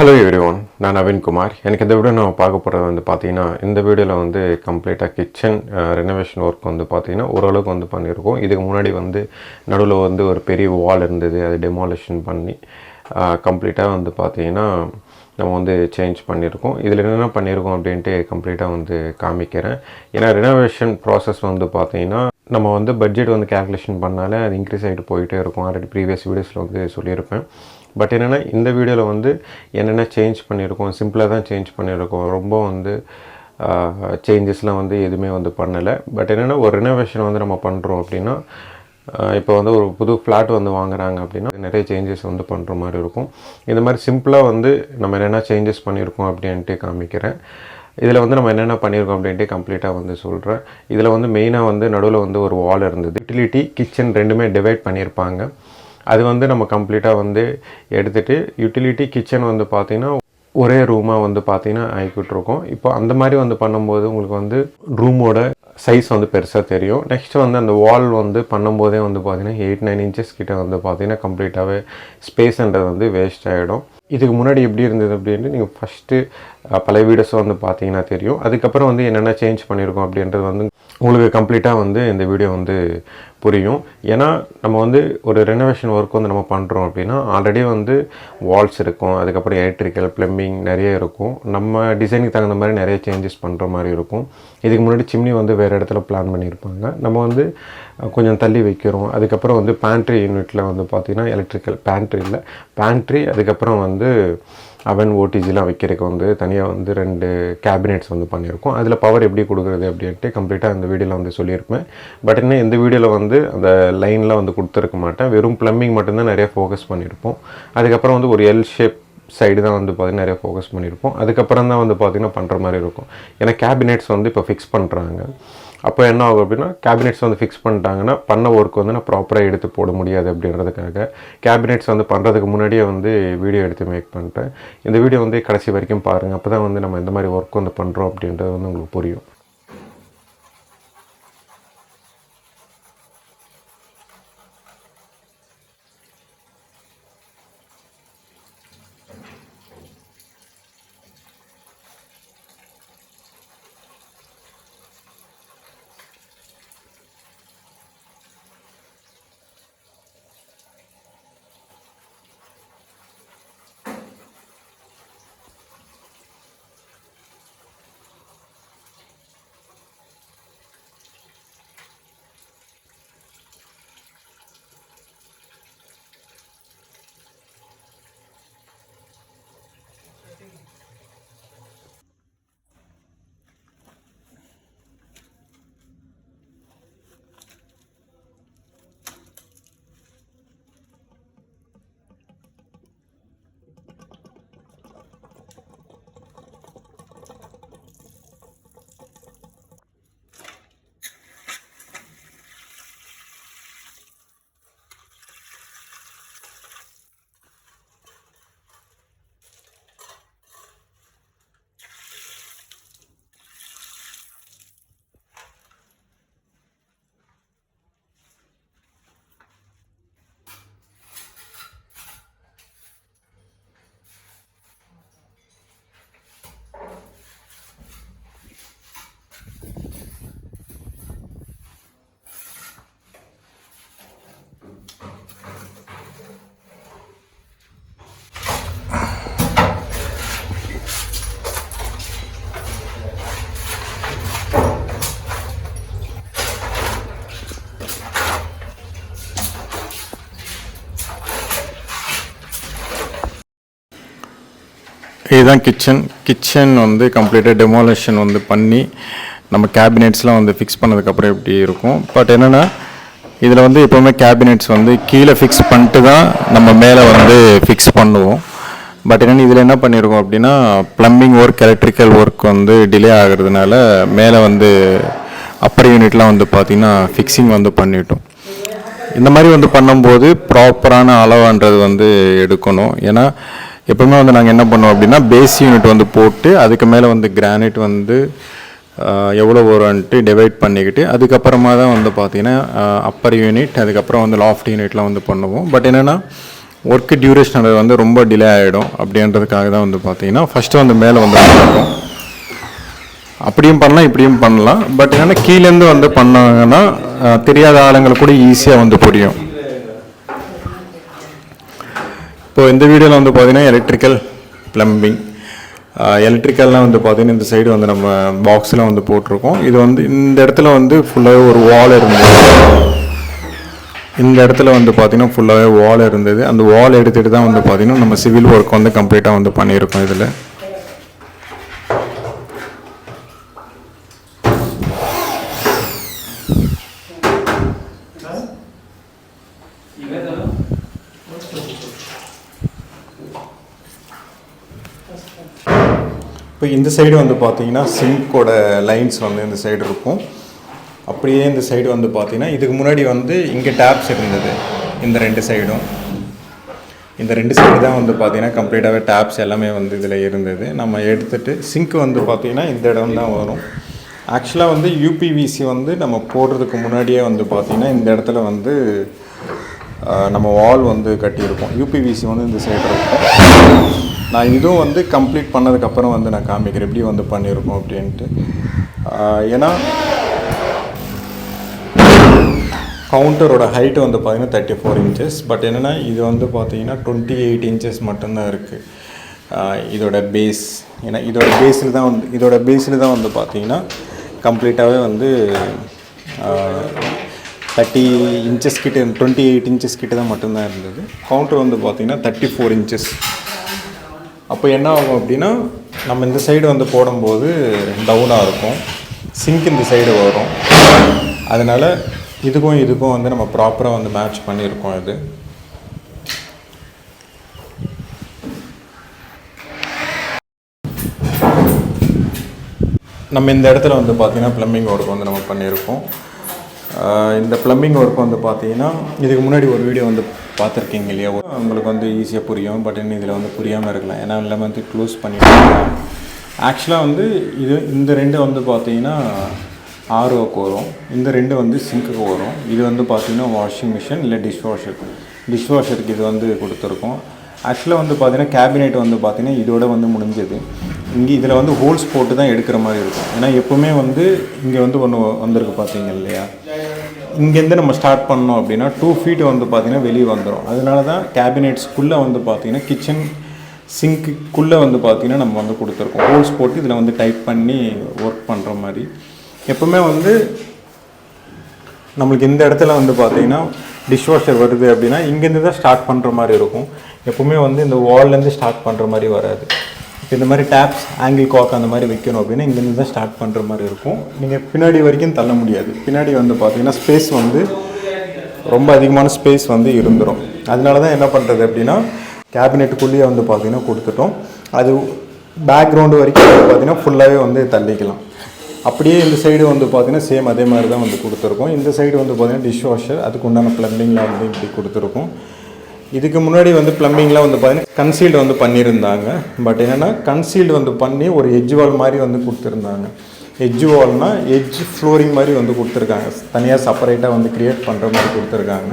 Hello everyone, நான் நவீன் குமார். எனக்கு இந்த வீடியோ நான் பார்க்க போகிறது வந்து பார்த்தீங்கன்னா இந்த வீடியோவில் வந்து கம்ப்ளீட்டாக கிச்சன் ரெனோவேஷன் ஒர்க் வந்து பார்த்தீங்கன்னா ஓரளவுக்கு வந்து பண்ணியிருக்கோம். இதுக்கு முன்னாடி வந்து நடுவில் வந்து ஒரு பெரிய வால் இருந்தது, அது டெமாலிஷன் பண்ணி கம்ப்ளீட்டாக வந்து பார்த்தீங்கன்னா நம்ம வந்து சேஞ்ச் பண்ணியிருக்கோம். இதில் என்னென்ன பண்ணியிருக்கோம் அப்படின்ட்டு கம்ப்ளீட்டாக வந்து காமிக்கிறேன். ஏன்னா ரெனோவேஷன் ப்ராசஸ் வந்து பார்த்தீங்கன்னா நம்ம வந்து பட்ஜெட் வந்து கேல்குலேஷன் பண்ணாலே அது இன்க்ரீஸ் ஆகிட்டு போயிட்டே இருக்கும். ஆல்ரெடி ப்ரீவியஸ் வீடியோஸில் வந்து சொல்லியிருப்பேன். பட் என்னென்னா இந்த வீடியோவில் வந்து என்னென்ன சேஞ்ச் பண்ணியிருக்கோம், சிம்பிளாக தான் சேஞ்ச் பண்ணியிருக்கோம். ரொம்ப வந்து சேஞ்சஸ்லாம் வந்து எதுவுமே வந்து பண்ணலை. பட் என்னென்னா ஒரு ரெனோவேஷன் வந்து நம்ம பண்ணுறோம் அப்படின்னா இப்போ வந்து ஒரு புது ஃப்ளாட் வந்து வாங்குறாங்க அப்படின்னா நிறைய சேஞ்சஸ் வந்து பண்ணுற மாதிரி இருக்கும். இந்த மாதிரி சிம்பிளாக வந்து நம்ம என்னென்ன சேஞ்சஸ் பண்ணியிருக்கோம் அப்படின்ட்டு காமிக்கிறேன். இதில் வந்து நம்ம என்னென்ன பண்ணியிருக்கோம் அப்படின்ட்டு கம்ப்ளீட்டாக வந்து சொல்கிறேன். இதில் வந்து மெயினாக வந்து நடுவில் வந்து ஒரு வால் இருந்தது. யூட்டிலிட்டி கிச்சன் ரெண்டுமே டிவைட் பண்ணியிருப்பாங்க. அது வந்து நம்ம கம்ப்ளீட்டாக வந்து எடுத்துகிட்டு யூட்டிலிட்டி கிச்சன் வந்து பார்த்திங்கன்னா ஒரே ரூமாக வந்து பார்த்திங்கன்னா ஆகிக்கிட்டுருக்கோம். இப்போ அந்த மாதிரி வந்து பண்ணும்போது உங்களுக்கு வந்து ரூமோட சைஸ் வந்து பெருசாக தெரியும். நெக்ஸ்ட்டு வந்து அந்த வால் வந்து பண்ணும்போதே வந்து பார்த்திங்கன்னா 8-9 இன்ச்சஸ் கிட்ட வந்து பார்த்திங்கன்னா கம்ப்ளீட்டாகவே ஸ்பேஸ்ன்றது வந்து வேஸ்ட் ஆகிடும். இதுக்கு முன்னாடி எப்படி இருந்தது அப்படின்ட்டு நீங்கள் ஃபஸ்ட்டு பழைய வீடியோஸ் வந்து பார்த்தீங்கன்னா தெரியும். அதுக்கப்புறம் வந்து என்னென்ன சேஞ்ச் பண்ணியிருக்கோம் அப்படின்றது வந்து உங்களுக்கு கம்ப்ளீட்டாக வந்து இந்த வீடியோ வந்து புரியும். ஏன்னா நம்ம வந்து ஒரு ரெனோவேஷன் ஒர்க் வந்து நம்ம பண்ணுறோம் அப்படின்னா ஆல்ரெடி வந்து வால்ஸ் இருக்கும், அதுக்கப்புறம் எலக்ட்ரிக்கல் ப்ளம்பிங் நிறைய இருக்கும். நம்ம டிசைனுக்கு தகுந்த மாதிரி நிறைய சேஞ்சஸ் பண்ணுற மாதிரி இருக்கும். இதுக்கு முன்னாடி சிம்னி வந்து வேறு இடத்துல பிளான் பண்ணியிருப்பாங்க, நம்ம வந்து கொஞ்சம் தள்ளி வைக்கிறோம். அதுக்கப்புறம் வந்து பேண்ட்ரி யூனிட்டில் வந்து பார்த்திங்கன்னா எலக்ட்ரிக்கல் பேண்ட்ரி அதுக்கப்புறம் வந்து அவன் ஓடிஜிலாம் வைக்கிறதுக்கு வந்து தனியாக வந்து 2 கேபினெட்ஸ் வந்து பண்ணியிருக்கோம். அதில் பவர் எப்படி கொடுக்குறது அப்படின்ட்டு கம்ப்ளீட்டாக அந்த வீடியோவில் வந்து சொல்லியிருப்பேன். பட் இன்னும் இந்த வீடியோவில் வந்து அந்த லைன்லாம் வந்து கொடுத்துருக்க மாட்டேன். வெறும் ப்ளம்பிங் மட்டும்தான் நிறைய ஃபோக்கஸ் பண்ணியிருப்போம். அதுக்கப்புறம் வந்து ஒரு எல் ஷேப் சைடு தான் வந்து பார்த்திங்கன்னா நிறைய ஃபோக்கஸ் பண்ணியிருப்போம். அதுக்கப்புறம் தான் வந்து பார்த்திங்கன்னா பண்ணுற மாதிரி இருக்கும். ஏன்னா கேபினெட்ஸ் வந்து இப்போ ஃபிக்ஸ் பண்ணுறாங்க. அப்போ என்ன ஆகும் அப்படின்னா கேபினெட்ஸ் வந்து ஃபிக்ஸ் பண்ணிட்டாங்கன்னா பண்ண ஒர்க் வந்து நான் ப்ராப்பராக எடுத்து போட முடியாது அப்படின்றதுக்காக கேபினெட்ஸ் வந்து பண்ணுறதுக்கு முன்னாடியே வந்து வீடியோ எடுத்து மேக் பண்ணிட்டேன். இந்த வீடியோ வந்து கடைசி வரைக்கும் பாருங்கள். அப்போ தான் வந்து நம்ம எந்த மாதிரி ஒர்க் வந்து பண்ணுறோம் அப்படின்றது வந்து உங்களுக்கு புரியும். இதுதான் கிச்சன் வந்து கம்ப்ளீட்டாக டெமாலிஷன் வந்து பண்ணி நம்ம கேபினெட்ஸ்லாம் வந்து ஃபிக்ஸ் பண்ணதுக்கப்புறம் எப்படி இருக்கும். பட் என்னென்னா இதில் வந்து எப்போவுமே கேபினெட்ஸ் வந்து கீழே ஃபிக்ஸ் பண்ணிட்டு தான் நம்ம மேலே வந்து ஃபிக்ஸ் பண்ணுவோம். பட் என்னென்னா இதில் என்ன பண்ணியிருக்கோம் அப்படின்னா ப்ளம்பிங் ஒர்க் எலக்ட்ரிக்கல் ஒர்க் வந்து டிலே ஆகிறதுனால மேலே வந்து அப்பர் யூனிட்லாம் வந்து பார்த்திங்கன்னா ஃபிக்ஸிங் வந்து பண்ணிட்டோம். இந்த மாதிரி வந்து பண்ணும்போது ப்ராப்பரான அளவுன்றது வந்து எடுக்கணும். ஏன்னா எப்பவுமே வந்து நாங்கள் என்ன பண்ணுவோம் அப்படின்னா பேஸ் யூனிட் வந்து போட்டு அதுக்கு மேலே வந்து கிரானைட் வந்து எவ்வளோ வரும்ன்ட்டு டிவைட் பண்ணிக்கிட்டு அதுக்கப்புறமா தான் வந்து பார்த்திங்கன்னா அப்பர் யூனிட் அதுக்கப்புறம் வந்து லாஃப்ட் யூனிட்லாம் வந்து பண்ணுவோம். பட் என்னென்னா ஒர்க் டியூரேஷன் வந்து ரொம்ப டிலே ஆகிடும். அப்படின்றதுக்காக தான் வந்து பார்த்தீங்கன்னா ஃபஸ்ட்டு வந்து மேலே வந்து பார்ப்போம். அப்படியும் பண்ணலாம், இப்படியும் பண்ணலாம். பட் என்னென்னா கீழேருந்து வந்து பண்ணாங்கன்னா தெரியாத ஆளுங்களுக்கு கூட ஈஸியாக வந்து புரியும். இப்போது இந்த வீடியோவில் வந்து பார்த்திங்கன்னா எலக்ட்ரிக்கல், ப்ளம்பிங். எலக்ட்ரிக்கல்லாம் வந்து பார்த்திங்கன்னா இந்த சைடு வந்து நம்ம பாக்ஸில் வந்து போட்டிருக்கோம். இது வந்து இந்த இடத்துல வந்து ஃபுல்லாகவே ஒரு வால் இருந்தது. இந்த இடத்துல வந்து பார்த்திங்கன்னா ஃபுல்லாகவே வால் இருந்தது. அந்த வால் எடுத்துகிட்டு தான் வந்து பார்த்திங்கன்னா நம்ம சிவில் ஒர்க் வந்து கம்ப்ளீட்டாக வந்து பண்ணியிருக்கோம். இதில் இப்போ இந்த சைடு வந்து பார்த்தீங்கன்னா சிங்க்கோட லைன்ஸ் வந்து இந்த சைடு இருக்கும். அப்படியே இந்த சைடு வந்து பார்த்தீங்கன்னா இதுக்கு முன்னாடி வந்து இங்கே டேப்ஸ் இருந்தது. இந்த ரெண்டு சைடும், இந்த ரெண்டு சைடு தான் வந்து பார்த்தீங்கன்னா கம்ப்ளீட்டாகவே டேப்ஸ் எல்லாமே வந்து இதில் இருந்தது. நம்ம எடுத்துகிட்டு சிங்க் வந்து பார்த்தீங்கன்னா இந்த இடம் தான் வரும். ஆக்சுவலாக வந்து யூபிவிசி வந்து நம்ம போடுறதுக்கு முன்னாடியே வந்து பார்த்திங்கன்னா இந்த இடத்துல வந்து நம்ம வால் வந்து கட்டியிருக்கோம். யூபிவிசி வந்து இந்த சைடு இருக்கும். நான் இதுவும் வந்து கம்ப்ளீட் பண்ணதுக்கப்புறம் வந்து நான் காமிக்கிறேன் எப்படி வந்து பண்ணியிருக்கோம் அப்படின்ட்டு. ஏன்னா கவுண்டரோட ஹைட்டு வந்து பார்த்திங்கன்னா 34 inches. பட் என்னென்னா இது வந்து பார்த்திங்கன்னா 28 inches மட்டும்தான் இருக்குது இதோட பேஸ். ஏன்னா இதோட பேஸில் தான் வந்து பார்த்திங்கன்னா கம்ப்ளீட்டாகவே வந்து 30 inches கிட்ட, 28 inches கிட்ட தான் மட்டும்தான் இருந்தது. கவுண்டர் வந்து பார்த்திங்கன்னா 34 inches. அப்போ என்ன ஆகும் அப்படின்னா நம்ம இந்த சைடு வந்து போடும்போது டவுனாக இருக்கும், சிங்க் இந்த சைடு வரும். அதனால் இதுக்கும் வந்து நம்ம ப்ராப்பராக வந்து மேட்ச் பண்ணியிருக்கோம். இது நம்ம இந்த இடத்துல வந்து பார்த்திங்கன்னா ப்ளம்பிங் ஒர்க் வந்து நம்ம பண்ணியிருக்கோம். இந்த ப்ளம்பிங் ஒர்க் வந்து பார்த்திங்கன்னா இதுக்கு முன்னாடி ஒரு வீடியோ வந்து பார்த்துருக்கீங்க இல்லையா, உங்களுக்கு வந்து ஈஸியாக புரியும். பட் இன்னும் இதில் வந்து புரியாமல் இருக்கலாம். ஏன்னா எல்லாமே வந்து க்ளோஸ் பண்ணிவிட்டாங்க. ஆக்சுவலாக வந்து இந்த ரெண்டு வந்து பார்த்திங்கன்னா ஆர்ஓக்கு வரும், இந்த ரெண்டு வந்து சிங்க்குக்கு வரும். இது வந்து பார்த்திங்கன்னா வாஷிங் மிஷின் இல்லை டிஷ்வாஷருக்கு இது வந்து கொடுத்துருக்கோம். ஆக்சுவலாக வந்து பார்த்திங்கன்னா கேபினெட் வந்து பார்த்திங்கன்னா இதோட வந்து முடிஞ்சது. இதில் வந்து ஹோல்ஸ் போட்டு தான் எடுக்கிற மாதிரி இருக்கும். ஏன்னா எப்போவுமே வந்து இங்கே வந்து ஒன்று வந்திருக்கு பார்த்தீங்க இல்லையா, இங்கேருந்து நம்ம ஸ்டார்ட் பண்ணோம் அப்படின்னா 2 feet வந்து பார்த்திங்கன்னா வெளியே வந்துடும். அதனால தான் கேபினெட்ஸ்க்குள்ளே வந்து பார்த்திங்கன்னா கிச்சன் சிங்க்குள்ளே வந்து பார்த்திங்கன்னா நம்ம வந்து கொடுத்துருக்கோம். ஹோல்ஸ் போட்டு இதில் வந்து டைட் பண்ணி ஒர்க் பண்ணுற மாதிரி. எப்போவுமே வந்து நம்மளுக்கு இந்த இடத்துல வந்து பார்த்திங்கன்னா டிஷ்வாஷர் வருது அப்படின்னா இங்கேருந்து தான் ஸ்டார்ட் பண்ணுற மாதிரி இருக்கும். எப்போவுமே வந்து இந்த வால்லேருந்து ஸ்டார்ட் பண்ணுற மாதிரி வராது. இந்த மாதிரி டேப்ஸ், ஆங்கிள் காக் அந்த மாதிரி வைக்கணும் அப்படின்னா இங்கேருந்து தான் ஸ்டார்ட் பண்ணுற மாதிரி இருக்கும். நீங்கள் பின்னாடி வரைக்கும் தள்ள முடியாது. பின்னாடி வந்து பார்த்திங்கன்னா ஸ்பேஸ் வந்து ரொம்ப அதிகமான ஸ்பேஸ் வந்து இருந்துடும். அதனால தான் என்ன பண்ணுறது அப்படின்னா கேபினெட்டுக்குள்ளேயே வந்து பார்த்திங்கன்னா கொடுத்துட்டோம். அது பேக்ரவுண்டு வரைக்கும் வந்து பார்த்திங்கன்னா ஃபுல்லாகவே வந்து தள்ளிக்கலாம். அப்படியே இந்த சைடு வந்து பார்த்திங்கன்னா சேம் அதே மாதிரி தான் வந்து கொடுத்துருக்கோம். இந்த சைடு வந்து பார்த்திங்கன்னா டிஷ்வாஷர், அதுக்கு உண்டான ப்ளம்பிங்லாம் வந்து இப்படி கொடுத்துருக்கோம். இதுக்கு முன்னாடி வந்து ப்ளம்பிங்லாம் வந்து பார்த்திங்கன்னா கன்சீல்டு வந்து பண்ணியிருந்தாங்க. பட் என்னென்னா கன்சீல்டு வந்து பண்ணி ஒரு எட்ஜ் வால் மாதிரி வந்து கொடுத்துருந்தாங்க. எட்ஜ் வால்னால் எட்ஜ் ஃப்ளோரிங் மாதிரி வந்து கொடுத்துருக்காங்க. தனியாக செப்பரேட்டாக வந்து க்ரியேட் பண்ணுற மாதிரி கொடுத்துருக்காங்க.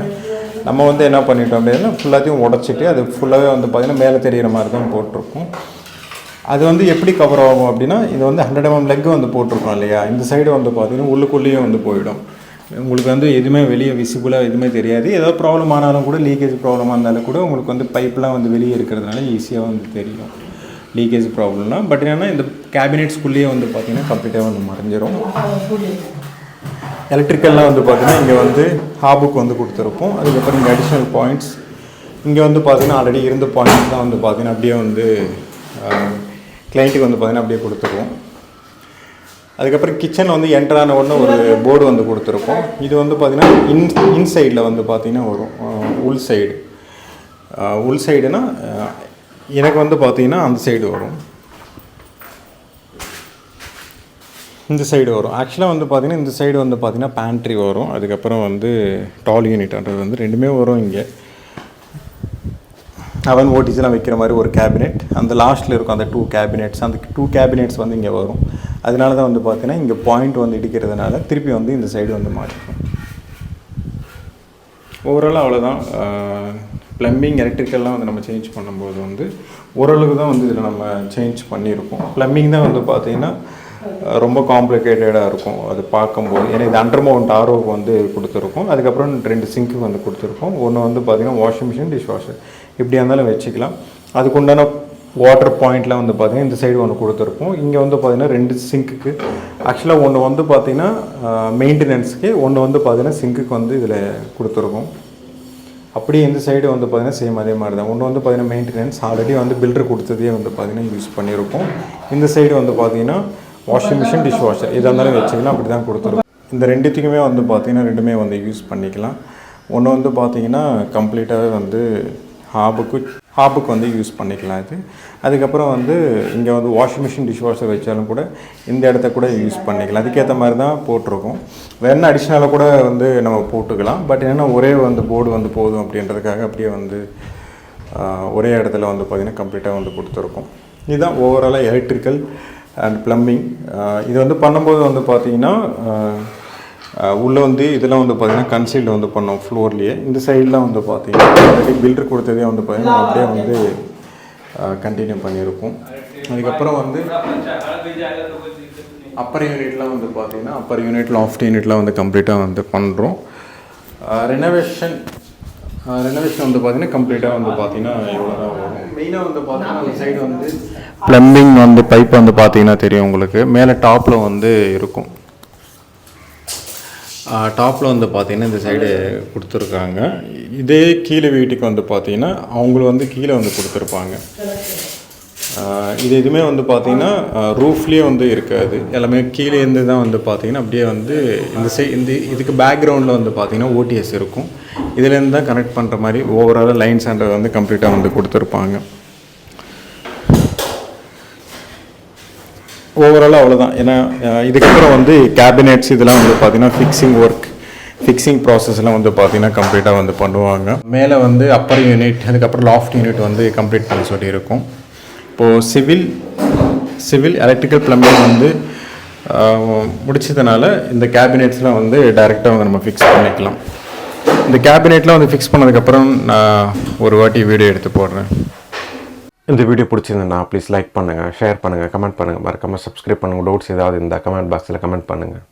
நம்ம வந்து என்ன பண்ணிட்டோம் அப்படின்னா ஃபுல்லாத்தையும் உடச்சிட்டு அது ஃபுல்லாகவே வந்து பார்த்திங்கன்னா மேலே தெரிகிற மாதிரி தான் போட்டிருக்கோம். அது வந்து எப்படி கவர் ஆகும் அப்படின்னா இது வந்து 100 mm லெக்கு வந்து போட்டிருக்கோம் இல்லையா, இந்த சைடு வந்து பார்த்திங்கன்னா உள்ளுக்குள்ளேயே வந்து போயிடும். உங்களுக்கு வந்து எதுவுமே வெளியே விசிபிளாக எதுவுமே தெரியாது. ஏதோ ப்ராப்ளம் ஆனாலும் கூட, லீக்கேஜ் ப்ராப்ளமாக இருந்தாலும் கூட உங்களுக்கு வந்து பைப்லாம் வந்து வெளியே இருக்கிறதுனால ஈஸியாக வந்து தெரியும் லீக்கேஜ் ப்ராப்ளம்லாம். பட் என்னென்னா இந்த கேபினெட்ஸ்குள்ளேயே வந்து பார்த்திங்கன்னா கம்ப்ளீட்டாக வந்து மறைஞ்சிரும். எலக்ட்ரிக்கல்லாம் வந்து பார்த்திங்கன்னா இங்கே வந்து ஹாபுக்கு வந்து கொடுத்துருப்போம். அதுக்கப்புறம் இங்கே அடிஷ்னல் பாயிண்ட்ஸ் இங்கே வந்து பார்த்திங்கன்னா ஆல்ரெடி இருந்த பாயிண்ட்ஸ் தான் வந்து பார்த்திங்கன்னா அப்படியே வந்து கிளைண்ட்டுக்கு வந்து பார்த்திங்கன்னா அப்படியே கொடுத்துருவோம். அதுக்கப்புறம் கிச்சனில் வந்து என்ட்ரான உடனே ஒரு போர்டு வந்து கொடுத்துருப்போம். இது வந்து பார்த்திங்கன்னா இன்சைடில் வந்து பார்த்திங்கன்னா வரும். உள் சைடுனா எனக்கு வந்து பார்த்திங்கன்னா அந்த சைடு வரும், இந்த சைடு வரும். ஆக்சுவலாக வந்து பார்த்திங்கன்னா இந்த சைடு வந்து பார்த்திங்கன்னா பேண்ட்ரி வரும். அதுக்கப்புறம் வந்து டால் யூனிட்ன்றது வந்து ரெண்டுமே வரும். இங்கே அவன் ஓட்டிஸ்லாம் வைக்கிற மாதிரி ஒரு கேபினெட் அந்த லாஸ்ட்டில் இருக்கும். அந்த 2 cabinets, அந்த 2 cabinets வந்து இங்கே வரும். அதனால தான் வந்து பார்த்தீங்கன்னா இங்கே பாயிண்ட் வந்து இடிக்கிறதுனால திருப்பி வந்து இந்த சைடு வந்து மாட்டிக்கும். ஓவராலாக அவ்வளோதான். ப்ளம்பிங் எலக்ட்ரிக்கல்லாம் வந்து நம்ம சேஞ்ச் பண்ணும்போது வந்து ஓரளவுக்கு தான் வந்து இதில் நம்ம சேஞ்ச் பண்ணியிருக்கோம். ப்ளம்பிங் தான் வந்து பார்த்திங்கன்னா ரொம்ப காம்ப்ளிகேட்டடாக இருக்கும் அது பார்க்கும்போது. ஏன்னா இது அண்டர்மவுண்ட் ஆர்ஓக்கு வந்து கொடுத்துருக்கோம். அதுக்கப்புறம் 2 சிங்க்கு வந்து கொடுத்துருக்கோம். ஒன்று வந்து பார்த்திங்கன்னா வாஷிங் மிஷின், டிஷ் வாஷர் இப்படியா இருந்தாலும் வச்சுக்கலாம். அதுக்குண்டான வாட்டர் பாயிண்ட்லாம் வந்து பார்த்திங்கன்னா இந்த சைடு ஒன்று கொடுத்துருப்போம். இங்கே வந்து பார்த்திங்கன்னா 2 சிங்க்குக்கு ஆக்சுவலாக ஒன்று வந்து பார்த்திங்கன்னா மெயின்டெனன்ஸுக்கு, ஒன்று வந்து பார்த்திங்கன்னா சிங்க்குக்கு வந்து இதில் கொடுத்துருக்கோம். அப்படியே இந்த சைடு வந்து பார்த்திங்கன்னா சேம் அதே மாதிரி தான். ஒன்று வந்து பார்த்திங்கன்னா மெயின்டெனன்ஸ் ஆல்ரெடி வந்து பில்டர் கொடுத்ததே வந்து பார்த்திங்கன்னா யூஸ் பண்ணியிருக்கோம். இந்த சைடு வந்து பார்த்திங்கன்னா வாஷிங் மிஷின், டிஷ் வாஷர் எதாக இருந்தாலும் வச்சுக்கலாம். அப்படி தான் கொடுத்துருக்கோம். இந்த ரெண்டுத்துக்குமே வந்து பார்த்திங்கன்னா ரெண்டுமே வந்து யூஸ் பண்ணிக்கலாம். ஒன்று வந்து பார்த்திங்கன்னா கம்ப்ளீட்டாகவே வந்து ஹாபுக்கு வந்து யூஸ் பண்ணிக்கலாம் இது. அதுக்கப்புறம் வந்து இங்கே வந்து வாஷிங் மிஷின், டிஷ் வாஷர் வச்சாலும் கூட இந்த இடத்த கூட யூஸ் பண்ணிக்கலாம். அதுக்கேற்ற மாதிரி தான் போட்டிருக்கோம். வேறு அடிஷ்னலாக கூட வந்து நம்ம போட்டுக்கலாம். பட் என்னென்னா ஒரே வந்து போர்டு வந்து போதும் அப்படின்றதுக்காக அப்படியே வந்து ஒரே இடத்துல வந்து பார்த்திங்கன்னா கம்ப்ளீட்டாக வந்து கொடுத்துருக்கோம். இதுதான் ஓவராலாக எலக்ட்ரிக்கல் அண்ட் ப்ளம்பிங். இது வந்து பண்ணும்போது வந்து பார்த்திங்கன்னா உள்ளே வந்து இதெல்லாம் வந்து பார்த்திங்கன்னா கன்சீல்டு வந்து பண்ணோம் ஃப்ளோர்லேயே. இந்த சைடெலாம் வந்து பார்த்திங்கன்னா ஆல்ரெடி பில்டர் கொடுத்ததே வந்து பார்த்திங்கன்னா அப்படியே வந்து கண்டினியூ பண்ணியிருக்கோம். அதுக்கப்புறம் வந்து அப்பர் யூனிட்லாம் வந்து பார்த்திங்கன்னா அப்பர் யூனிட், லாஃப்ட் யூனிட்லாம் வந்து கம்ப்ளீட்டாக வந்து பண்ணுறோம். ரெனோவேஷன் வந்து பார்த்திங்கன்னா கம்ப்ளீட்டாக வந்து பார்த்திங்கன்னா எவ்வளோ தான் வரும். மெயினாக வந்து பார்த்திங்கன்னா அந்த சைடு வந்து ப்ளம்பிங் வந்து பைப் வந்து பார்த்திங்கன்னா தெரியும் உங்களுக்கு. மேலே டாப்பில் வந்து இருக்கும். டாப்பில் வந்து பார்த்திங்கன்னா இந்த சைடு கொடுத்துருக்காங்க. இதே கீழே வீட்டுக்கு வந்து பார்த்திங்கன்னா அவங்களும் வந்து கீழே வந்து கொடுத்துருப்பாங்க. இது எதுவுமே வந்து பார்த்திங்கன்னா ரூஃப்லேயே வந்து இருக்காது. எல்லாமே கீழே இருந்து தான் வந்து பார்த்திங்கன்னா அப்படியே வந்து இந்த இதுக்கு பேக்ரவுண்டில் வந்து பார்த்திங்கன்னா ஓடிஎஸ் இருக்கும். இதுலேருந்து தான் கனெக்ட் பண்ணுற மாதிரி ஓவராலாக லைன்ஸ் அண்ட் வந்து கம்ப்ளீட்டாக வந்து கொடுத்துருப்பாங்க. ஓவராலாக அவ்வளோதான். ஏன்னா இதுக்கப்புறம் வந்து கேபினெட்ஸ் இதெல்லாம் வந்து பார்த்திங்கன்னா ஃபிக்ஸிங் ப்ராசஸ்லாம் வந்து பார்த்திங்கன்னா கம்ப்ளீட்டாக வந்து பண்ணுவாங்க. மேலே வந்து அப்பர் யூனிட், அதுக்கப்புறம் லாஃப்ட் யூனிட் வந்து கம்ப்ளீட் பண்ண சொல்லி இருக்கும். இப்போது சிவில் எலக்ட்ரிக்கல் ப்ளம்பிங் வந்து முடிச்சதுனால இந்த கேபினெட்ஸ்லாம் வந்து டைரெக்டாக வந்து நம்ம ஃபிக்ஸ் பண்ணிக்கலாம். இந்த கேபினெட்லாம் வந்து ஃபிக்ஸ் பண்ணதுக்கப்புறம் நான் ஒரு வாட்டி வீடியோ எடுத்து போடுறேன். இந்த வீடியோ பிடிச்சிருந்தா ப்ளீஸ் லைக் பண்ணுங்கள், ஷேர் பண்ணுங்கள், கமெண்ட் பண்ணுங்கள், மறக்காமல் சப்ஸ்கிரைப் பண்ணுங்கள். டவுட்ஸ் ஏதாவது இருந்தால் கமெண்ட் பாக்ஸில் கமெண்ட் பண்ணுங்கள்.